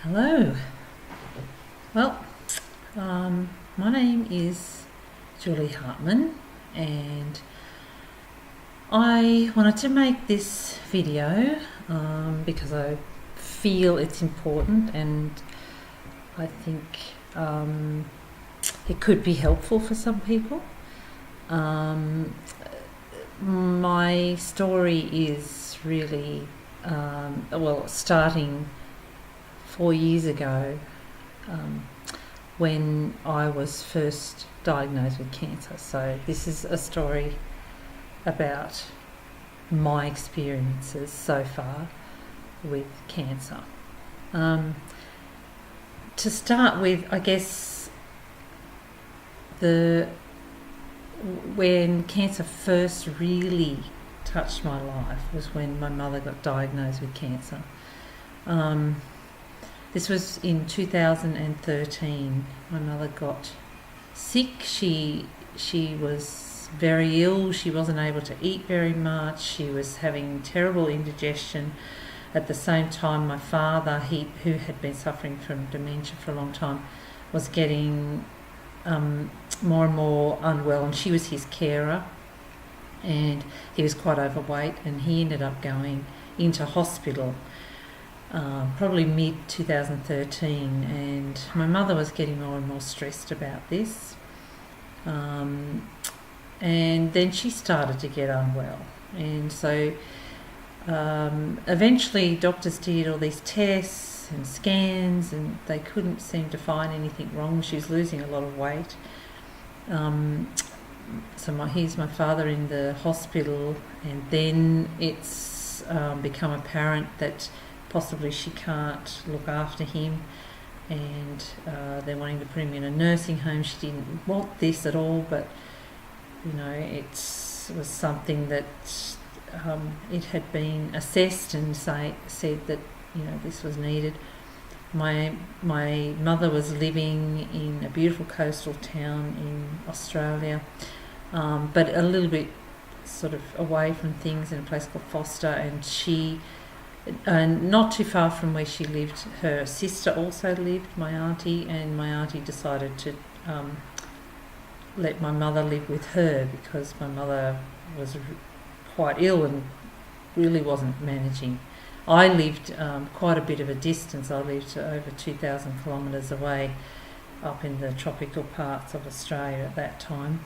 Hello. Well, my name is Julie Hartman, and I wanted to make this video because I feel it's important, and I think it could be helpful for some people. My story is really starting 4 years ago, when I was first diagnosed with cancer. So this is a story about my experiences so far with cancer. To start with, I guess when cancer first really touched my life was when my mother got diagnosed with cancer. This was in 2013. My mother got sick. She was very ill. She wasn't able to eat very much. She was having terrible indigestion. At the same time, my father, who had been suffering from dementia for a long time, was getting more and more unwell, and she was his carer, and he was quite overweight, and he ended up going into hospital probably mid-2013, and my mother was getting more and more stressed about this, and then she started to get unwell, and so eventually doctors did all these tests and scans, and they couldn't seem to find anything wrong. She was losing a lot of weight. Here's my father in the hospital, and then it's become apparent that possibly she can't look after him, and they're wanting to put him in a nursing home. She didn't want this at all, but it was something that it had been assessed and said that this was needed. My mother was living in a beautiful coastal town in Australia, but a little bit sort of away from things, in a place called Foster, and not too far from where she lived, her sister also lived, my auntie, and my auntie decided to let my mother live with her because my mother was quite ill and really wasn't managing. I lived quite a bit of a distance. I lived over 2,000 kilometres away, up in the tropical parts of Australia at that time.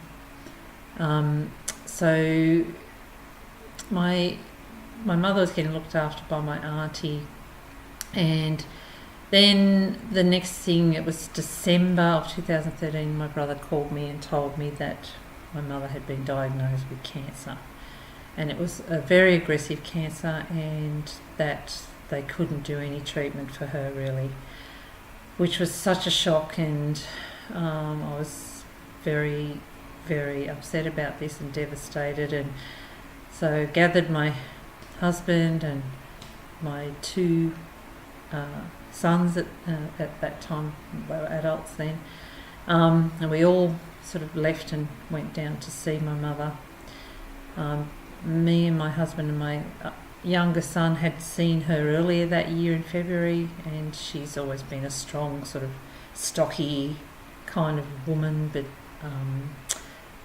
So my mother was getting looked after by my auntie, and then the next thing, it was December of 2013, my brother called me and told me that my mother had been diagnosed with cancer, and it was a very aggressive cancer, and that they couldn't do any treatment for her really, which was such a shock, and I was very, very upset about this and devastated, and so gathered my husband and my two sons at that time. They were adults then, and we all sort of left and went down to see my mother. Me and my husband and my younger son had seen her earlier that year in February, and she's always been a strong, sort of stocky kind of woman, but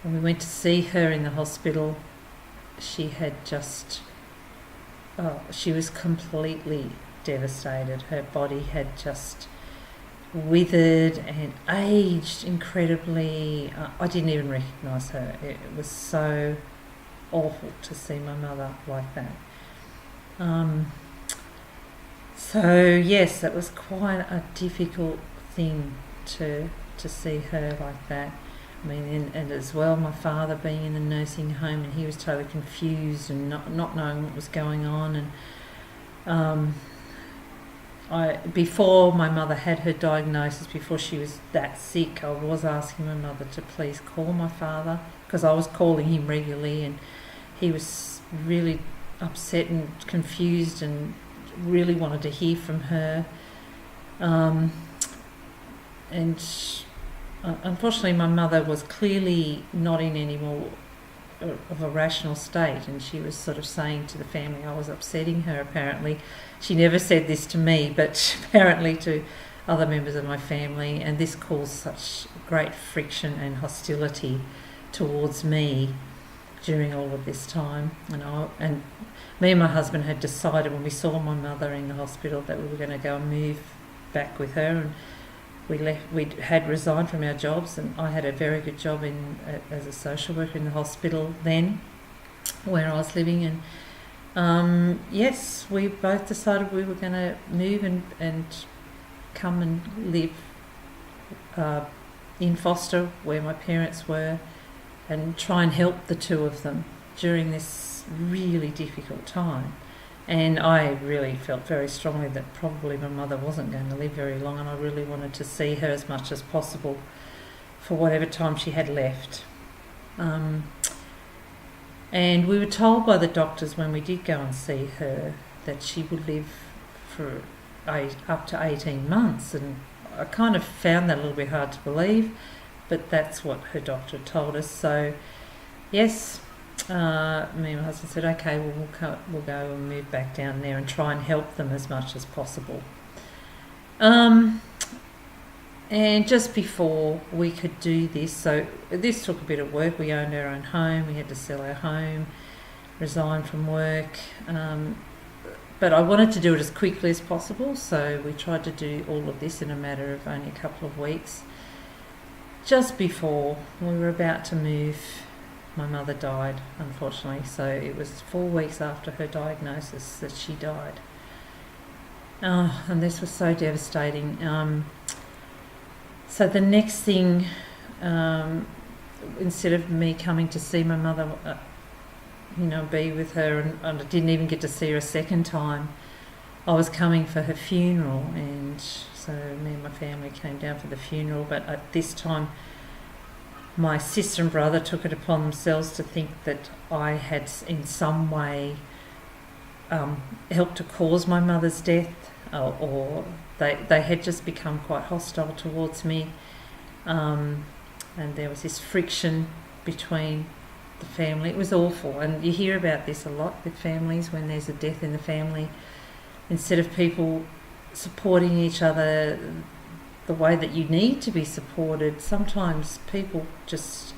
when we went to see her in the hospital, she had just she was completely devastated. Her body had just withered and aged incredibly. I didn't even recognise her. It was so awful to see my mother like that. So yes, it was quite a difficult thing to see her like that. I mean, and as well, my father being in the nursing home, and he was totally confused and not knowing what was going on. And before my mother had her diagnosis, before she was that sick, I was asking my mother to please call my father, because I was calling him regularly, and he was really upset and confused and really wanted to hear from her. Unfortunately, my mother was clearly not in any more of a rational state, and she was sort of saying to the family I was upsetting her. Apparently, she never said this to me, but apparently to other members of my family, and this caused such great friction and hostility towards me during all of this time. And me and my husband had decided when we saw my mother in the hospital that we were going to go and move back with her, and we had resigned from our jobs, and I had a very good job as a social worker in the hospital then where I was living, and yes, we both decided we were going to move and come and live in foster where my parents were, and try and help the two of them during this really difficult time. And I really felt very strongly that probably my mother wasn't going to live very long, and I really wanted to see her as much as possible for whatever time she had left. And we were told by the doctors when we did go and see her that she would live for up to 18 months, and I kind of found that a little bit hard to believe, but that's what her doctor told us. So yes, me and my husband said, okay, well, we'll go and move back down there and try and help them as much as possible. And just before we could do this, so this took a bit of work. We owned our own home, we had to sell our home, resign from work, but I wanted to do it as quickly as possible, so we tried to do all of this in a matter of only a couple of weeks. Just before we were about to move, my mother died, unfortunately, so it was 4 weeks after her diagnosis that she died. And this was so devastating. So the next thing, instead of me coming to see my mother, be with her, and I didn't even get to see her a second time, I was coming for her funeral, and so me and my family came down for the funeral, but at this time my sister and brother took it upon themselves to think that I had in some way helped to cause my mother's death, or they had just become quite hostile towards me, and there was this friction between the family. It was awful, and you hear about this a lot with families when there's a death in the family. Instead of people supporting each other the way that you need to be supported, sometimes people just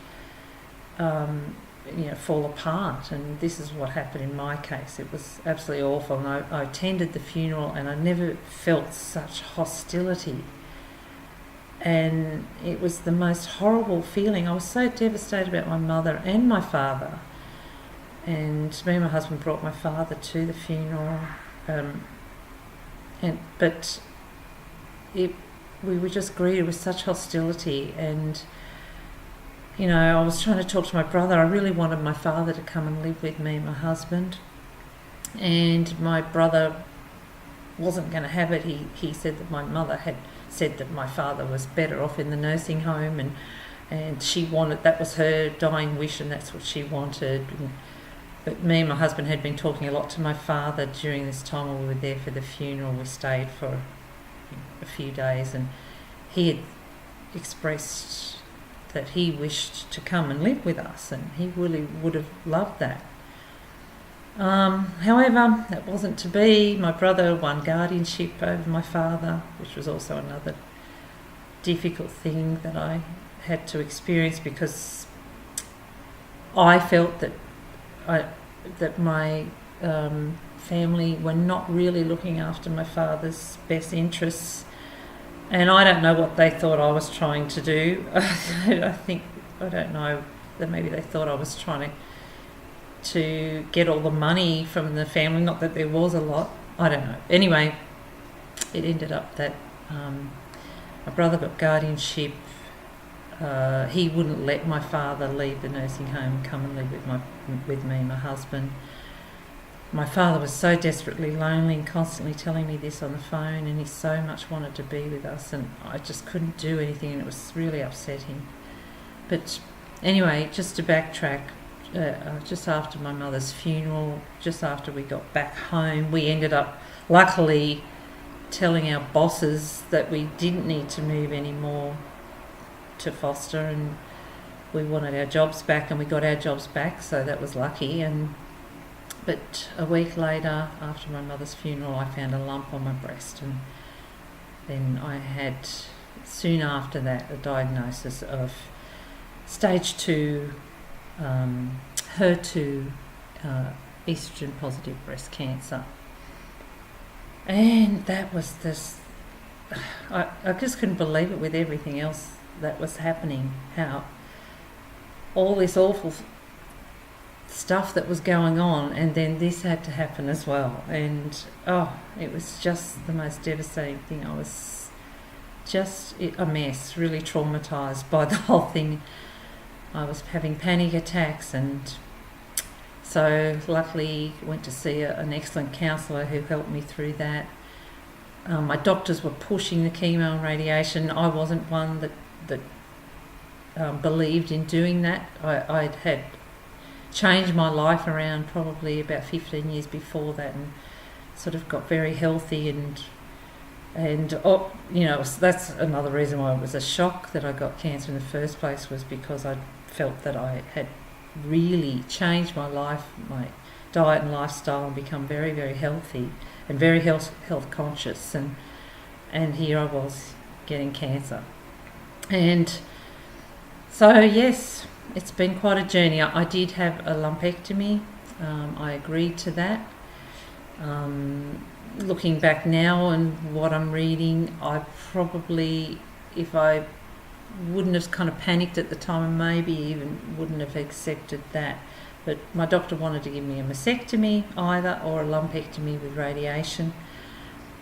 fall apart, and this is what happened in my case. It was absolutely awful, and I attended the funeral, and I never felt such hostility, and it was the most horrible feeling. I was so devastated about my mother and my father, and me and my husband brought my father to the funeral, but we were just greeted with such hostility. And I was trying to talk to my brother. I really wanted my father to come and live with me and my husband, and my brother wasn't going to have it. He said that my mother had said that my father was better off in the nursing home, and she wanted, that was her dying wish, and that's what she wanted. But me and my husband had been talking a lot to my father during this time when we were there for the funeral. We stayed for a few days, and he had expressed that he wished to come and live with us, and he really would have loved that. However, that wasn't to be. My brother won guardianship over my father, which was also another difficult thing that I had to experience, because I felt that my family were not really looking after my father's best interests, and I don't know what they thought I was trying to do. I don't know, that maybe they thought I was trying to get all the money from the family, not that there was a lot, I don't know. Anyway, it ended up that my brother got guardianship. He wouldn't let my father leave the nursing home and come and live with me and my husband. My father was so desperately lonely and constantly telling me this on the phone, and he so much wanted to be with us, and I just couldn't do anything, and it was really upsetting. But anyway, just to backtrack, just after my mother's funeral, just after we got back home, we ended up luckily telling our bosses that we didn't need to move anymore to foster, and we wanted our jobs back, and we got our jobs back, so that was lucky. But a week later, after my mother's funeral, I found a lump on my breast, and then I had, soon after that, a diagnosis of stage 2 HER2 estrogen positive breast cancer. And that was this, I just couldn't believe it with everything else that was happening, how all this awful stuff that was going on, and then this had to happen as well. And it was just the most devastating thing. I was just a mess, really traumatized by the whole thing. I was having panic attacks, and so luckily went to see an excellent counsellor who helped me through that. My doctors were pushing the chemo and radiation. I wasn't one that believed in doing that. I'd had changed my life around probably about 15 years before that, and sort of got very healthy, and that's another reason why it was a shock that I got cancer in the first place, was because I felt that I had really changed my life, my diet and lifestyle, and become very, very healthy and very health conscious, and here I was getting cancer. And so yes, it's been quite a journey. I did have a lumpectomy. I agreed to that. Looking back now and what I'm reading, I probably, if I wouldn't have kind of panicked at the time, maybe even wouldn't have accepted that. But my doctor wanted to give me a mastectomy either, or a lumpectomy with radiation,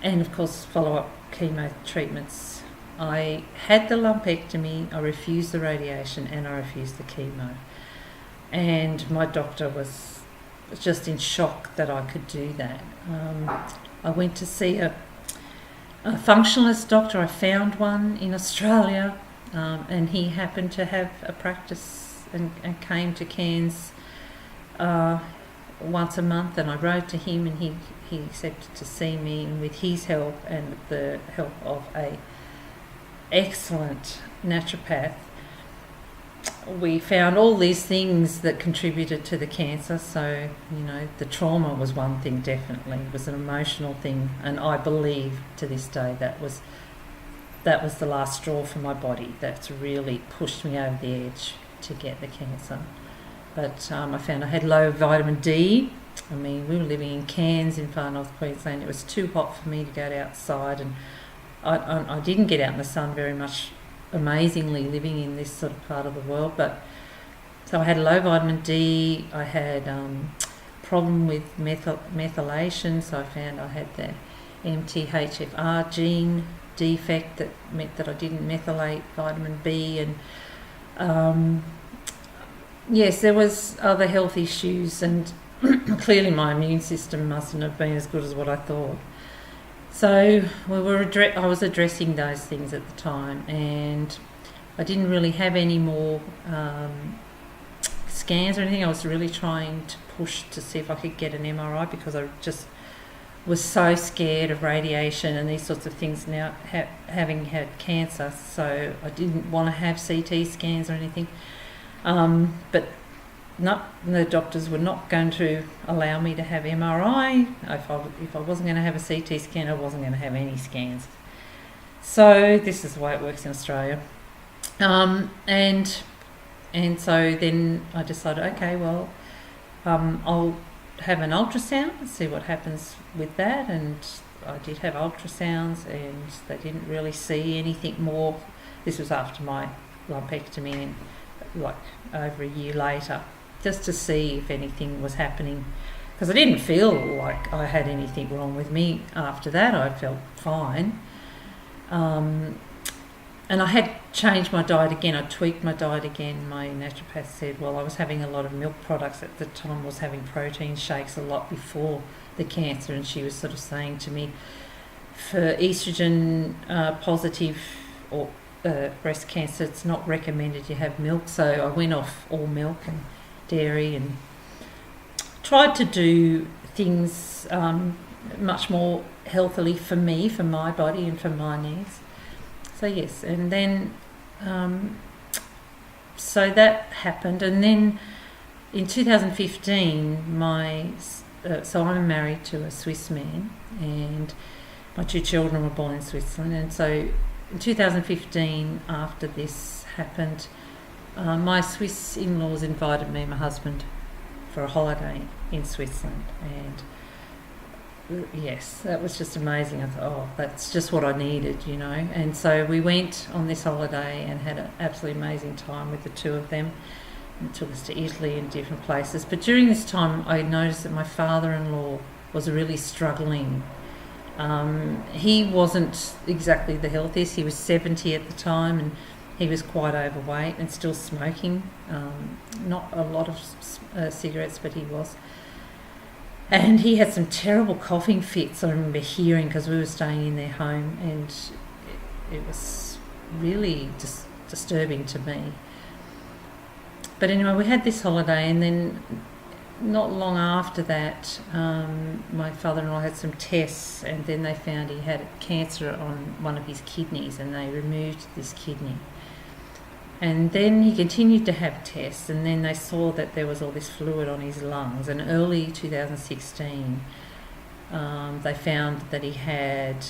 and of course follow-up chemo treatments. I had the lumpectomy, I refused the radiation, and I refused the chemo. And my doctor was just in shock that I could do that. I went to see a functionalist doctor. I found one in Australia, and he happened to have a practice and came to Cairns once a month, and I wrote to him, and he accepted to see me, and with his help and the help of a excellent naturopath, we found all these things that contributed to the cancer. So, the trauma was one thing, definitely. It was an emotional thing, and I believe to this day that was the last straw for my body. That's really pushed me over the edge to get the cancer. But I found I had low vitamin D. I mean, we were living in Cairns in far north Queensland. It was too hot for me to go outside, and I didn't get out in the sun very much, amazingly, living in this sort of part of the world. But so I had low vitamin D. I had problem with methylation, so I found I had the MTHFR gene defect that meant that I didn't methylate vitamin B, and yes, there was other health issues, and clearly my immune system mustn't have been as good as what I thought. So I was addressing those things at the time, and I didn't really have any more scans or anything. I was really trying to push to see if I could get an MRI, because I just was so scared of radiation and these sorts of things now, having had cancer. So I didn't want to have CT scans or anything. But the doctors were not going to allow me to have MRI. If I wasn't going to have a CT scan, I wasn't going to have any scans. So this is the way it works in Australia. And so then I decided, okay, well, I'll have an ultrasound, see what happens with that. And I did have ultrasounds, and they didn't really see anything more. This was after my lumpectomy, like over a year later, just to see if anything was happening, because I didn't feel like I had anything wrong with me after that. I felt fine, and I had changed my diet again. I tweaked my diet again. My naturopath said, well, I was having a lot of milk products at the time. I was having protein shakes a lot before the cancer, and she was sort of saying to me, for estrogen positive or breast cancer, it's not recommended you have milk. So I went off all milk and dairy, and tried to do things much more healthily for me, for my body and for my needs. So yes, and then so that happened, and then in 2015, so I'm married to a Swiss man, and my 2 children were born in Switzerland. And so in 2015, after this happened, my Swiss in-laws invited me and my husband for a holiday in Switzerland, and yes, that was just amazing. I thought, oh, that's just what I needed, And so we went on this holiday and had an absolutely amazing time with the 2 of them. It took us to Italy and different places. But during this time, I noticed that my father-in-law was really struggling. He wasn't exactly the healthiest. He was 70 at the time, and he was quite overweight and still smoking. Not a lot of cigarettes, but he was. And he had some terrible coughing fits, I remember hearing, because we were staying in their home, and it was really just disturbing to me. But anyway, we had this holiday, and then not long after that, my father-in-law had some tests, and then they found he had cancer on one of his kidneys, and they removed this kidney. And then he continued to have tests, and then they saw that there was all this fluid on his lungs. And early 2016, they found that he had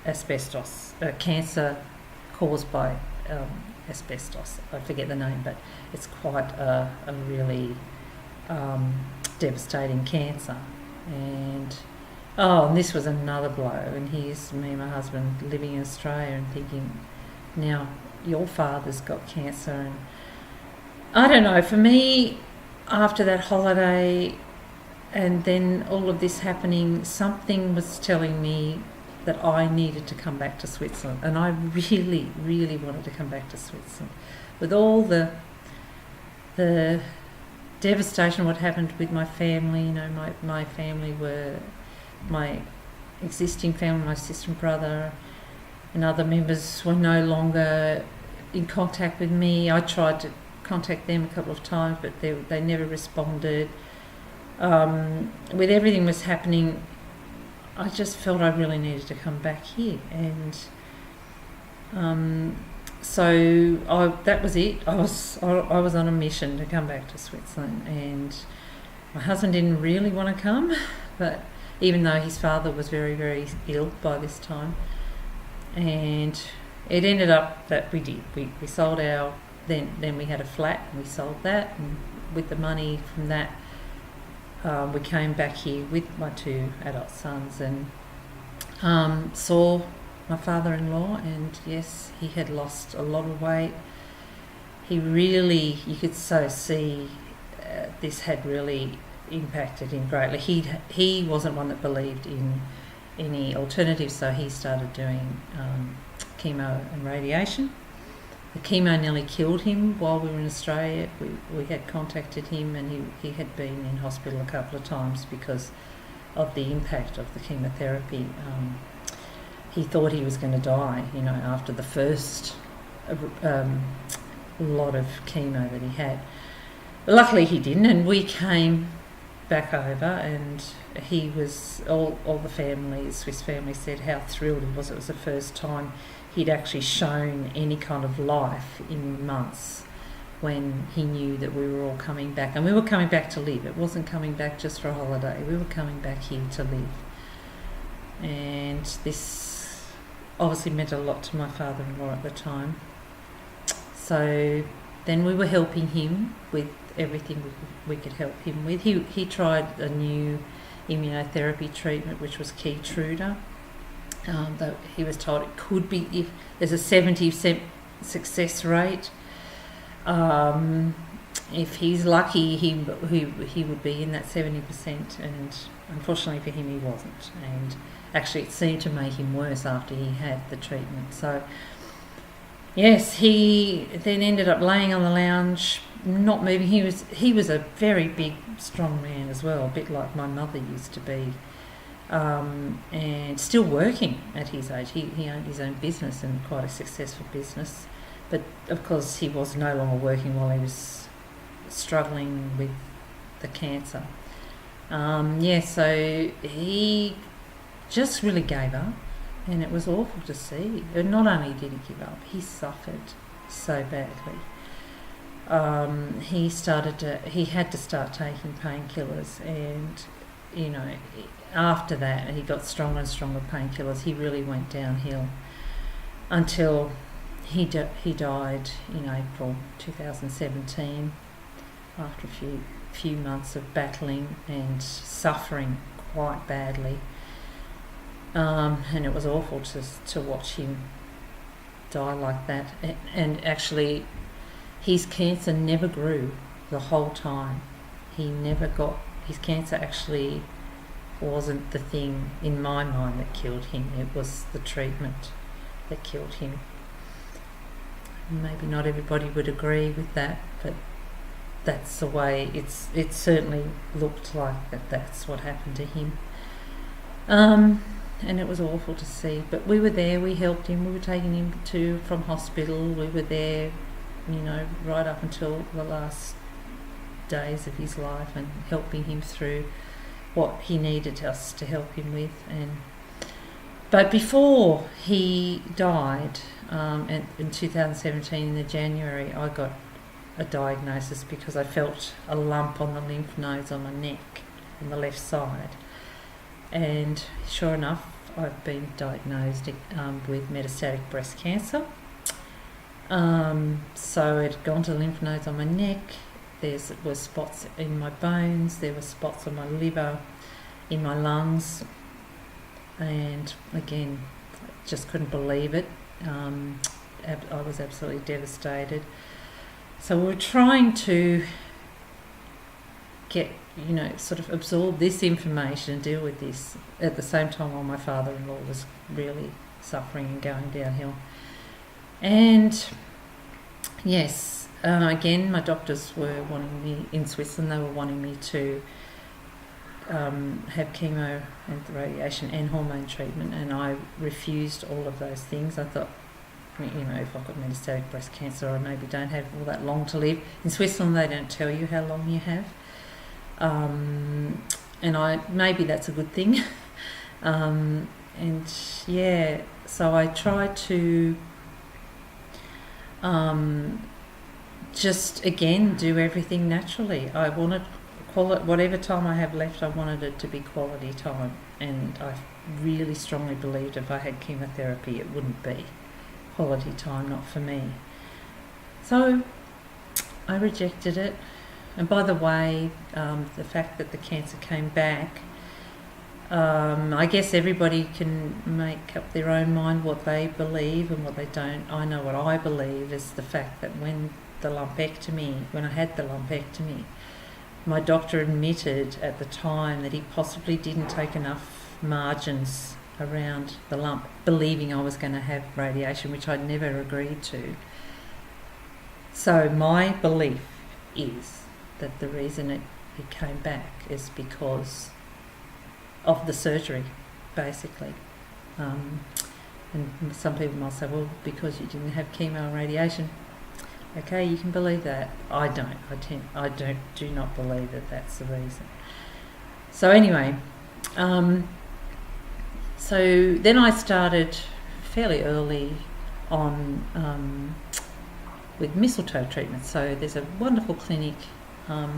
asbestos, cancer caused by asbestos. I forget the name, but it's quite a really devastating cancer. And this was another blow. And here's me and my husband living in Australia and thinking, now your father's got cancer. And I don't know, for me, after that holiday and then all of this happening, something was telling me that I needed to come back to Switzerland, and I really, really wanted to come back to Switzerland. With all the devastation, what happened with my family, my family were my existing family, my sister and brother, and other members were no longer in contact with me. I tried to contact them a couple of times, but they never responded. With everything was happening, I just felt I really needed to come back here, and so that was it. I was on a mission to come back to Switzerland, and my husband didn't really want to come, but even though his father was very, very ill by this time. And it ended up that we did. We sold our, then we had a flat, and we sold that, and with the money from that, we came back here with my 2 adult sons, and saw my father-in-law, and yes, he had lost a lot of weight. He really, you could so see this had really impacted him greatly. He wasn't one that believed in any alternatives, so he started doing chemo and radiation. The chemo nearly killed him while we were in Australia. We had contacted him, and he had been in hospital a couple of times because of the impact of the chemotherapy. He thought he was going to die, after the first lot of chemo that he had. But luckily he didn't, and we came back over, and he was, all the family, the Swiss family, said how thrilled he was. It was the first time he'd actually shown any kind of life in months, when he knew that we were all coming back. And we were coming back to live. It wasn't coming back just for a holiday. We were coming back here to live. And this obviously meant a lot to my father-in-law at the time. So then we were helping him with everything we could help him with. He tried a new immunotherapy treatment, which was Keytruda. Though he was told it could be, if there's a 70% success rate. If he's lucky, he would be in that 70%, and unfortunately for him, he wasn't. And actually, it seemed to make him worse after he had the treatment. So, yes, he then ended up laying on the lounge, not moving. He was a very big, strong man as well, a bit like my mother used to be. And still working at his age. He owned his own business, and quite a successful business. But of course he was no longer working while he was struggling with the cancer. So he just really gave up, and it was awful to see. And not only did he give up, he suffered so badly. he had to start taking painkillers, and after that he got stronger and stronger painkillers. He really went downhill until he died in April 2017 after a few months of battling and suffering quite badly. And it was awful to watch him die like that. And actually, his cancer never grew the whole time. His cancer actually wasn't the thing in my mind that killed him. It was the treatment that killed him. Maybe not everybody would agree with that, but that's the way it certainly looked like that's what happened to him. And it was awful to see, but we were there, we helped him, we were taking him from hospital, we were there, right up until the last days of his life, and helping him through what he needed us to help him with. But before he died, in 2017 in January, I got a diagnosis because I felt a lump on the lymph nodes on my neck on the left side, and sure enough, I've been diagnosed with metastatic breast cancer. So it had gone to the lymph nodes on my neck. There were spots in my bones, there were spots on my liver, in my lungs, and again, just couldn't believe it. I was absolutely devastated. So we were trying to get, sort of absorb this information and deal with this at the same time while my father-in-law was really suffering and going downhill. And yes, again, my doctors were wanting me in Switzerland. They were wanting me to have chemo and radiation and hormone treatment, and I refused all of those things. I thought, if I've got metastatic breast cancer, I maybe don't have all that long to live. In Switzerland, they don't tell you how long you have. And maybe that's a good thing. So I tried to just again do everything naturally. I wanted whatever time I have left, I wanted it to be quality time, and I really strongly believed if I had chemotherapy, it wouldn't be quality time, not for me. So I rejected it. And by the way, the fact that the cancer came back, I guess everybody can make up their own mind what they believe and what they don't. I know what I believe is the fact that when I had the lumpectomy, my doctor admitted at the time that he possibly didn't take enough margins around the lump, believing I was going to have radiation, which I'd never agreed to. So my belief is that the reason it came back is because of the surgery, basically. And some people might say, well, because you didn't have chemo and radiation. Okay, you can believe that. I don't. Do not believe that that's the reason. So anyway, so then I started fairly early on with mistletoe treatment. So there's a wonderful clinic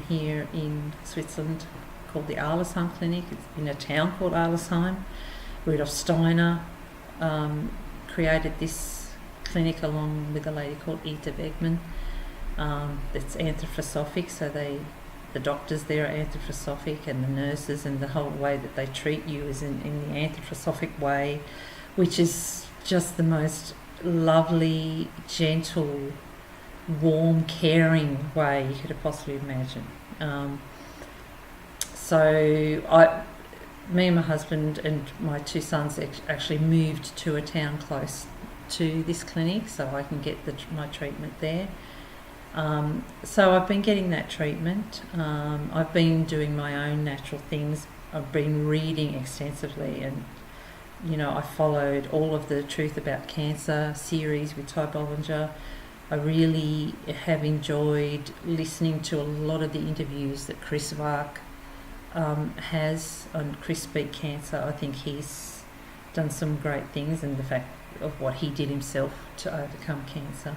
here in Switzerland called the Arlesheim Clinic. It's in a town called Arlesheim. Rudolf Steiner created this clinic along with a lady called Ita Wegman. It's anthroposophic, so the doctors there are anthroposophic, and the nurses, and the whole way that they treat you is in the anthroposophic way, which is just the most lovely, gentle, warm, caring way you could have possibly imagine. Me and my husband and my two sons actually moved to a town close to this clinic so I can get my treatment there. So I've been getting that treatment. I've been doing my own natural things. I've been reading extensively, and I followed all of the Truth About Cancer series with Ty Bollinger. I really have enjoyed listening to a lot of the interviews that Chris Vark has on Chris Speak Cancer. I think he's done some great things, and the fact of what he did himself to overcome cancer.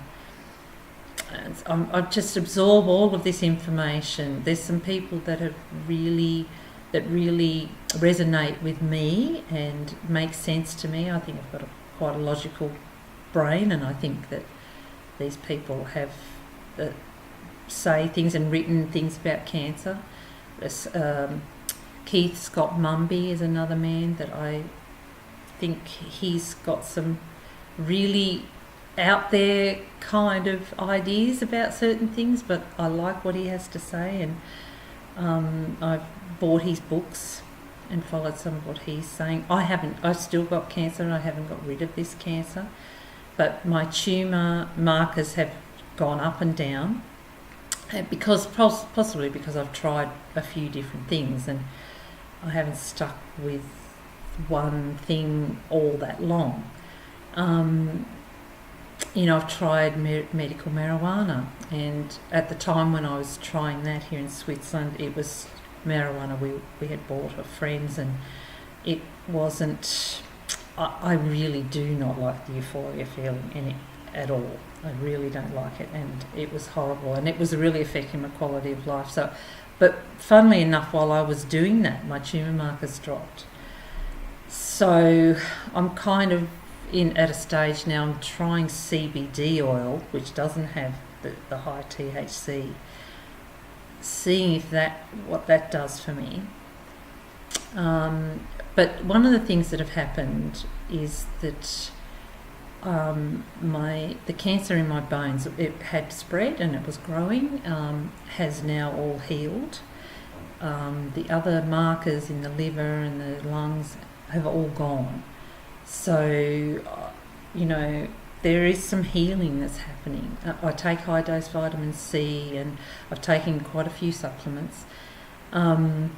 I just absorb all of this information. There's some people that really resonate with me and make sense to me. I think I've got quite a logical brain, and I think that these people have say things and written things about cancer. Keith Scott Mumby is another man that I think he's got some really out there kind of ideas about certain things, but I like what he has to say, and I've bought his books and followed some of what he's saying. I've still got cancer and I haven't got rid of this cancer, but my tumour markers have gone up and down, possibly because I've tried a few different things and I haven't stuck with one thing all that long. I've tried medical marijuana, and at the time when I was trying that here in Switzerland, it was marijuana we had bought of friends, and it wasn't. I really do not like the euphoria feeling in it at all. I really don't like it, and it was horrible, and it was really affecting my quality of life. So, but funnily enough, while I was doing that, my tumour markers dropped. So I'm kind of at a stage now. I'm trying CBD oil, which doesn't have the high THC, seeing if what that does for me. But one of the things that have happened is that the cancer in my bones, it had spread and it was growing, has now all healed. The other markers in the liver and the lungs have all gone. So, there is some healing that's happening. I take high dose vitamin C, and I've taken quite a few supplements. And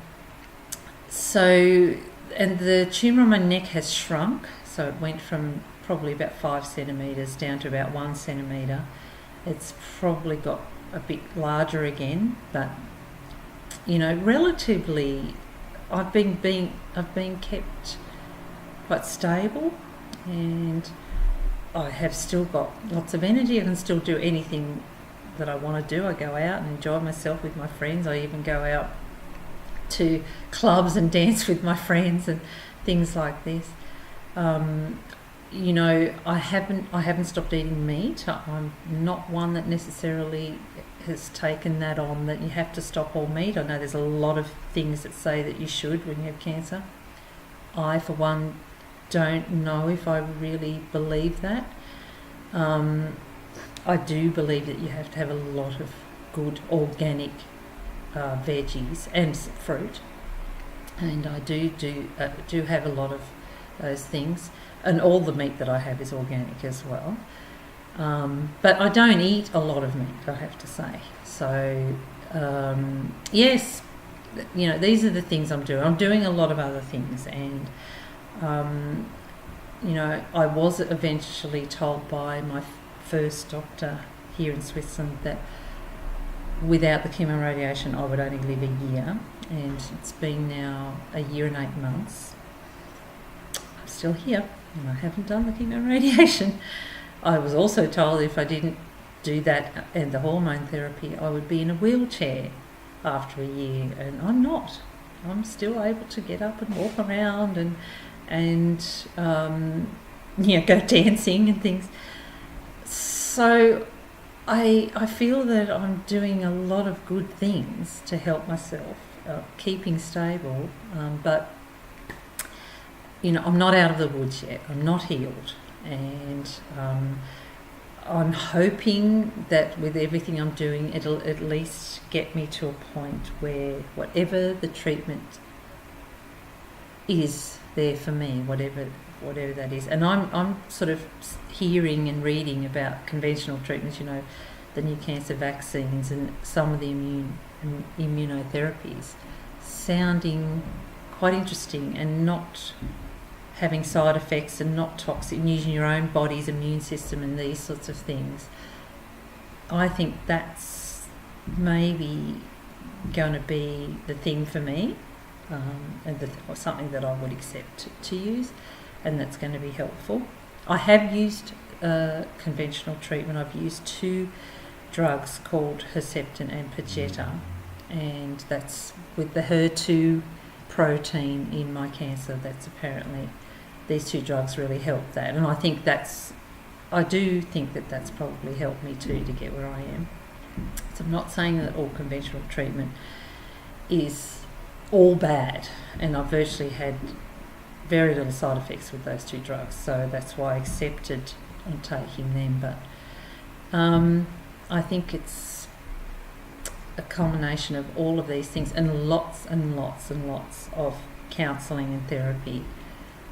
the tumour on my neck has shrunk, so it went from probably about 5 centimetres down to about 1 centimetre. It's probably got a bit larger again, but relatively, I've been kept quite stable, and I have still got lots of energy. I can still do anything that I want to do. I go out and enjoy myself with my friends. I even go out to clubs and dance with my friends and things like this. I haven't stopped eating meat. I'm not one that necessarily has taken that on, that you have to stop all meat. I know there's a lot of things that say that you should when you have cancer. I, for one, don't know if I really believe that. I do believe that you have to have a lot of good organic veggies and fruit, and I do have a lot of those things, and all the meat that I have is organic as well. But I don't eat a lot of meat, I have to say. So yes, these are the things I'm doing. I'm doing a lot of other things, and I was eventually told by my first doctor here in Switzerland that without the chemo radiation I would only live a year, and it's been now a year and 8 months. I'm still here, and I haven't done the chemo radiation. I was also told if I didn't do that and the hormone therapy, I would be in a wheelchair after a year, and I'm not. I'm still able to get up and walk around and go dancing and things. So I feel that I'm doing a lot of good things to help myself, keeping stable, but I'm not out of the woods yet. I'm not healed, and I'm hoping that with everything I'm doing, it'll at least get me to a point where whatever the treatment is there for me, whatever that is. And I'm sort of hearing and reading about conventional treatments, the new cancer vaccines and some of the immunotherapies, sounding quite interesting and not having side effects and not toxic, using your own body's immune system and these sorts of things. I think that's maybe going to be the thing for me, and something that I would accept to use, and that's going to be helpful. I have used conventional treatment. I've used 2 drugs called Herceptin and Perjeta, and that's with the HER2 protein in my cancer. That's apparently, these two drugs really help that, and I do think that that's probably helped me too to get where I am. So I'm not saying that all conventional treatment is all bad, and I've virtually had very little side effects with those two drugs, so that's why I accepted on taking them. But I think it's a combination of all of these things and lots and lots and lots of counselling and therapy.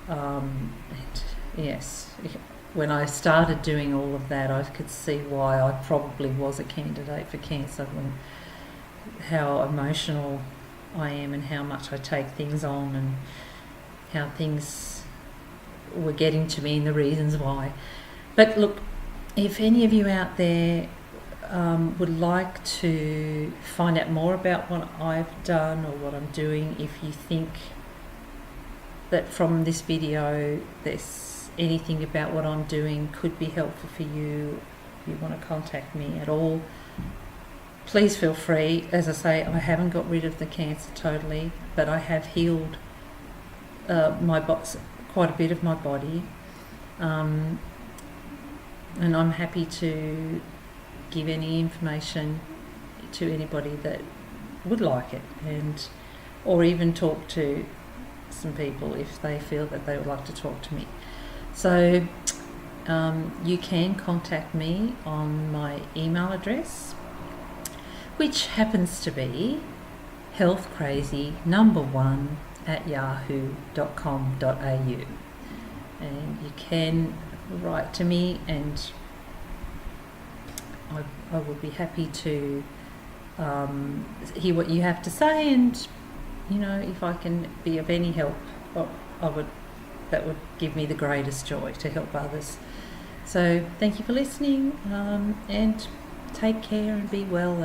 And yes, when I started doing all of that, I could see why I probably was a candidate for cancer, when how emotional I am and how much I take things on and how things were getting to me and the reasons why. But look, if any of you out there would like to find out more about what I've done or what I'm doing, if you think that from this video there's anything about what I'm doing could be helpful for you, if you want to contact me at all, please feel free. As I say, I haven't got rid of the cancer totally, but I have healed quite a bit of my body, and I'm happy to give any information to anybody that would like it, and or even talk to some people if they feel that they would like to talk to me. So you can contact me on my email address, which happens to be healthcrazy1@yahoo.com.au, and you can write to me, and I would be happy to hear what you have to say, and if I can be of any help, that would give me the greatest joy to help others. So thank you for listening, and take care and be well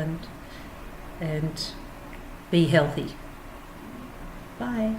and be healthy. Bye.